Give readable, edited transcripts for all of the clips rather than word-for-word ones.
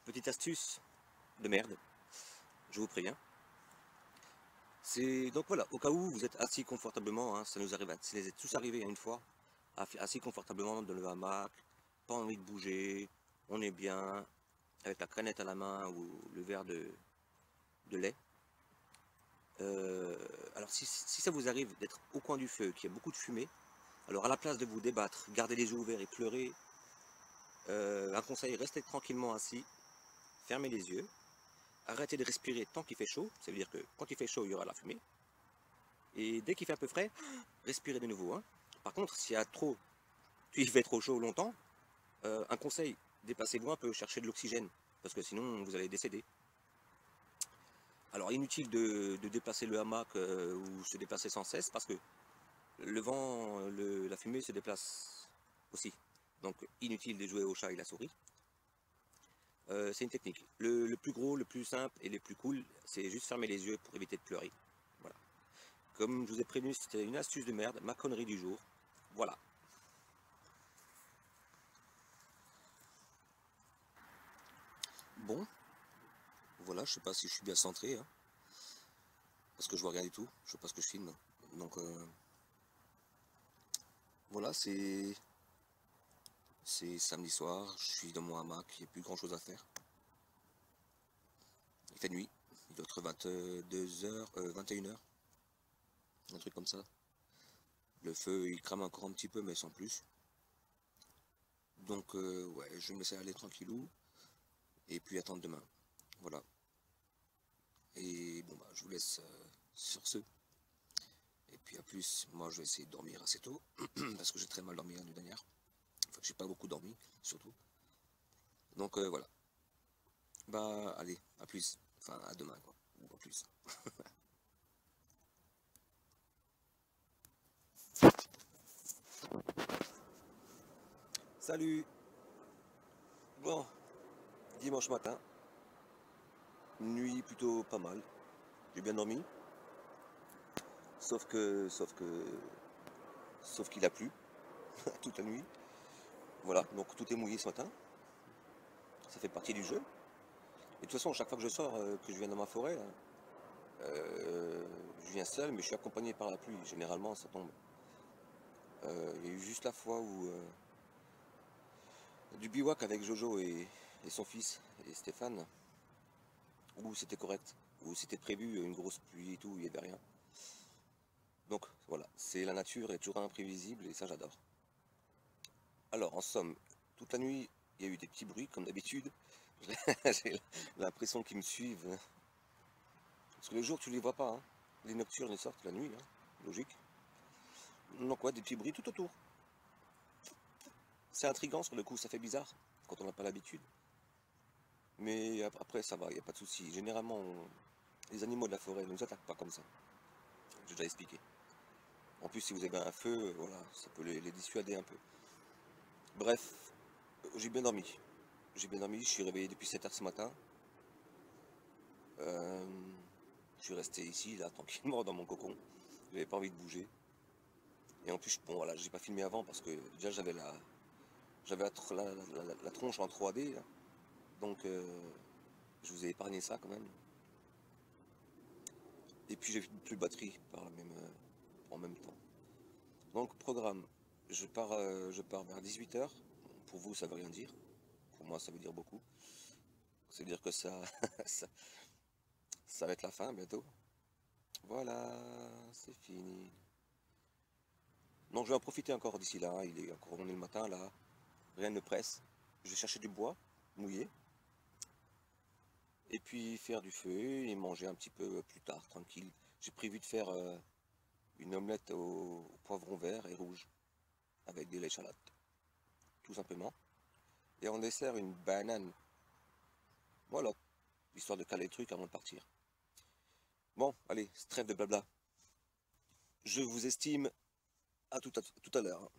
petite astuce de merde, je vous préviens. C'est donc voilà, au cas où vous êtes assis confortablement, hein, ça nous arrive, ça les est tous arrivés une fois, assis confortablement dans le hamac, pas envie de bouger, on est bien, avec la canette à la main ou le verre de lait. Alors si ça vous arrive d'être au coin du feu, qu'il y a beaucoup de fumée, alors à la place de vous débattre, garder les yeux ouverts et pleurer, un conseil, restez tranquillement assis, fermez les yeux, arrêtez de respirer tant qu'il fait chaud, ça veut dire que quand il fait chaud, il y aura la fumée, et dès qu'il fait un peu frais, respirez de nouveau. Hein. Par contre, s'il fait trop chaud longtemps, un conseil, déplacez-vous un peu, cherchez de l'oxygène, parce que sinon vous allez décéder. Alors inutile de déplacer le hamac ou se déplacer sans cesse, parce que le vent, la fumée se déplace aussi. Donc inutile de jouer au chat et la souris. C'est une technique. Le plus gros, le plus simple et le plus cool, c'est juste fermer les yeux pour éviter de pleurer. Voilà. Comme je vous ai prévenu, c'était une astuce de merde, ma connerie du jour. Voilà. Bon. Voilà, je sais pas si je suis bien centré. Hein, parce que je vois rien du tout. Je sais pas ce que je filme. Donc voilà, c'est samedi soir, je suis dans mon hamac, il n'y a plus grand chose à faire. Il fait nuit, il doit être 22h, 21h, un truc comme ça. Le feu il crame encore un petit peu mais sans plus. Donc ouais, je vais me laisser aller tranquillou et puis attendre demain. Voilà. Et bon bah je vous laisse sur ce. Et puis à plus, moi je vais essayer de dormir assez tôt parce que j'ai très mal dormi la nuit dernière. Enfin j'ai pas beaucoup dormi surtout. Donc voilà. Bah allez, à plus. Enfin à demain quoi. Ou à plus. Salut. Bon, dimanche matin. Nuit plutôt pas mal. J'ai bien dormi. Sauf qu'il a plu toute la nuit. Voilà, donc tout est mouillé ce matin. Ça fait partie du jeu. Et de toute façon, chaque fois que je sors, que je viens dans ma forêt, là, je viens seul, mais je suis accompagné par la pluie. Généralement, ça tombe. Il y a eu juste la fois où du bivouac avec Jojo et son fils et Stéphane, où c'était correct, où c'était prévu une grosse pluie et tout, il n'y avait rien. Donc voilà, c'est la nature est toujours imprévisible et ça j'adore. Alors en somme, toute la nuit, il y a eu des petits bruits comme d'habitude. J'ai l'impression qu'ils me suivent. Parce que le jour tu les vois pas, hein. Les nocturnes ils sortent la nuit, hein. Logique. Donc ouais, des petits bruits tout autour. C'est intriguant sur le coup, ça fait bizarre quand on n'a pas l'habitude. Mais après ça va, il n'y a pas de souci. Généralement, les animaux de la forêt ne nous attaquent pas comme ça. J'ai déjà expliqué. En plus si vous avez un feu, voilà, ça peut les dissuader un peu. Bref, j'ai bien dormi. J'ai bien dormi, je suis réveillé depuis 7h ce matin. Je suis resté ici, là, tranquillement dans mon cocon. J'avais pas envie de bouger. Et en plus, bon voilà, j'ai pas filmé avant parce que déjà j'avais la tronche en 3D. Là. Donc je vous ai épargné ça quand même. Et puis j'ai plus de batterie en même temps. Donc programme, je pars vers 18h. Pour vous ça veut rien dire. Pour moi ça veut dire beaucoup. C'est dire que ça, ça va être la fin bientôt. Voilà, c'est fini. Donc je vais en profiter encore d'ici là, il est encore on est le matin là, rien ne presse. Je vais chercher du bois mouillé. Et puis faire du feu et manger un petit peu plus tard, tranquille. J'ai prévu de faire une omelette au poivron vert et rouge, avec de l'échalote, tout simplement. Et en dessert, une banane. Voilà, histoire de caler le truc avant de partir. Bon, allez, trêve de blabla. Je vous estime à tout à l'heure.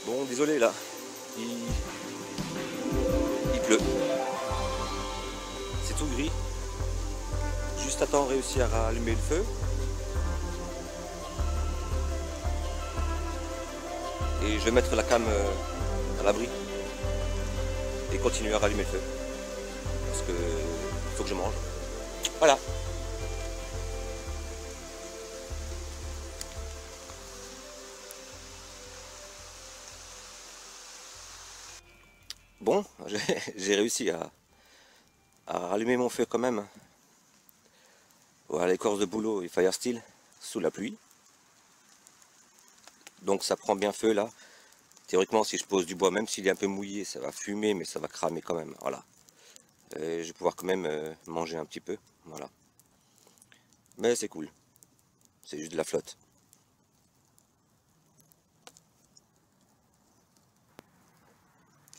Bon, désolé là, il pleut. C'est tout gris. Juste à temps réussir à allumer le feu. Et je vais mettre la cam à l'abri et continuer à rallumer le feu. Parce que il faut que je mange. Voilà. Bon, j'ai réussi à rallumer mon feu quand même. Voilà, l'écorce de bouleau et Firesteel sous la pluie. Donc ça prend bien feu là. Théoriquement, si je pose du bois, même s'il est un peu mouillé, ça va fumer, mais ça va cramer quand même. Voilà. Et je vais pouvoir quand même manger un petit peu. Voilà. Mais c'est cool. C'est juste de la flotte.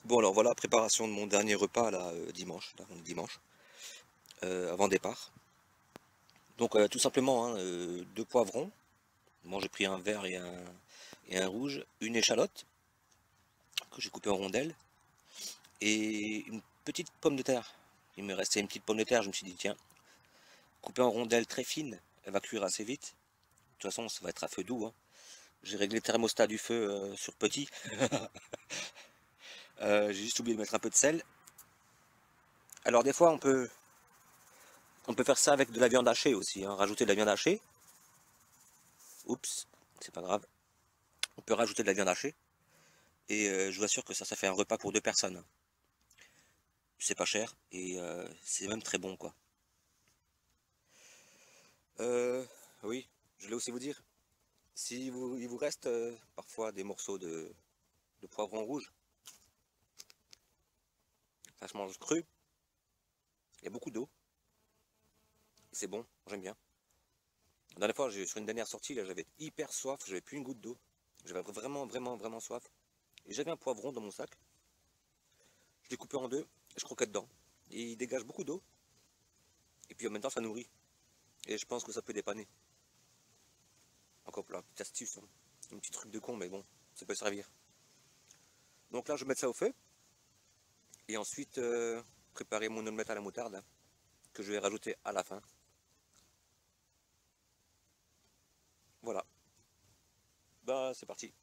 Bon alors voilà, préparation de mon dernier repas là, dimanche. Là, on est dimanche. Avant départ. Donc tout simplement, hein, 2 poivrons. Moi j'ai pris un vert et un rouge. Une échalote que j'ai coupée en rondelles. Et une petite pomme de terre. Il me restait une petite pomme de terre, je me suis dit tiens, coupée en rondelles très fines, elle va cuire assez vite. De toute façon ça va être à feu doux. Hein. J'ai réglé le thermostat du feu sur petit. J'ai juste oublié de mettre un peu de sel. Alors des fois on peut faire ça avec de la viande hachée aussi, hein. Rajouter de la viande hachée. Oups, c'est pas grave. On peut rajouter de la viande hachée. Et je vous assure que ça fait un repas pour 2 personnes. C'est pas cher et c'est même très bon quoi. Oui, je voulais aussi vous dire, si il vous reste parfois des morceaux de poivron rouge, ça se mange cru, il y a beaucoup d'eau, c'est bon, j'aime bien. La dernière fois, sur une dernière sortie, là, j'avais hyper soif, j'avais plus une goutte d'eau, j'avais vraiment soif, et j'avais un poivron dans mon sac, je l'ai coupé en 2, et je croquais dedans, et il dégage beaucoup d'eau, et puis en même temps ça nourrit, et je pense que ça peut dépanner. Encore pour la petite astuce, hein. Un petit truc de con, mais bon, ça peut servir. Donc là, je vais mettre ça au feu. Et ensuite, préparer mon omelette à la moutarde, là, que je vais rajouter à la fin. Voilà. Bah, c'est parti.